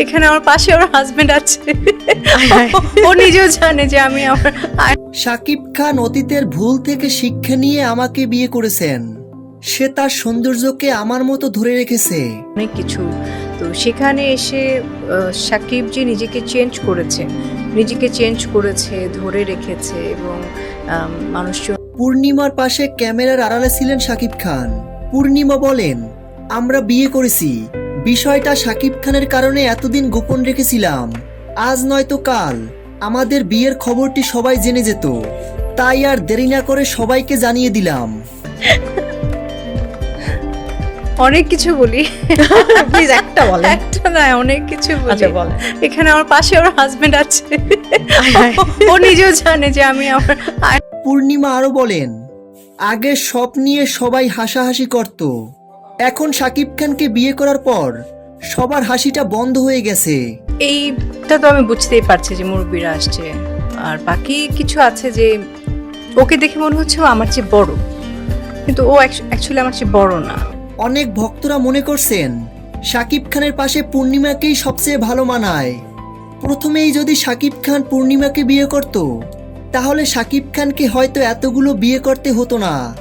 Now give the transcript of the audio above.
এখানে আমার পাশে ওর হাজবেন্ড আছে, ও নিজেও জানে যে আমি আমার শাকিব খান অতীতের ভুল থেকে শিক্ষা নিয়ে আমাকে বিয়ে করেছেন। সে তার সৌন্দর্যকে আমার মতো ধরে রেখেছে। অনেক কিছু। তো সেখানে এসে সাকিব যে নিজেকে চেঞ্জ করেছে, ধরে রেখেছে এবং মানুষজন পূর্ণিমার পাশে ক্যামেরার আড়ালে ছিলেন শাকিব খান। পূর্ণিমা বলেন, আমরা বিয়ে করেছি, বিষয়টা শাকিব খানের কারণে এতদিন গোপন রেখেছিলাম। আজ নয়তো কাল আমাদের বিয়ের খবরটি সবাই জেনে যেত, তাই আর দেরি না করে সবাইকে জানিয়ে দিলাম। অনেক কিছু বলি। প্লিজ একটা বলেন। একটা না, অনেক কিছু আচ্ছা, বলি। বলেন। এখানে আমার পাশে ওর হাজবেন্ড আছে, ও নিজেও জানে যে আমি আমার পূর্ণিমা আরো বলেন, আগে সব নিয়ে সবাই হাসাহাসি করত, এখন শাকিব খানকে বিয়ে করার পর সবার হাসিটা বন্ধ হয়ে গেছে। এইটা তো আমি বুঝতেই পারছি যে মুরব্বীরা আসছে, আর বাকি কিছু আছে যে ওকে দেখে মনে হচ্ছে ও আমার চেয়ে বড়, কিন্তু ও অ্যাকচুয়ালি আমার চেয়ে বড় না। অনেক ভক্তরা মনে করছেন শাকিব খানের পাশে পূর্ণিমাকেই সবচেয়ে ভালো মানায়। প্রথমেই যদি শাকিব খান পূর্ণিমাকে বিয়ে করত, তাহলে শাকিব খানকে হয়তো এতগুলো বিয়ে করতে হতো না।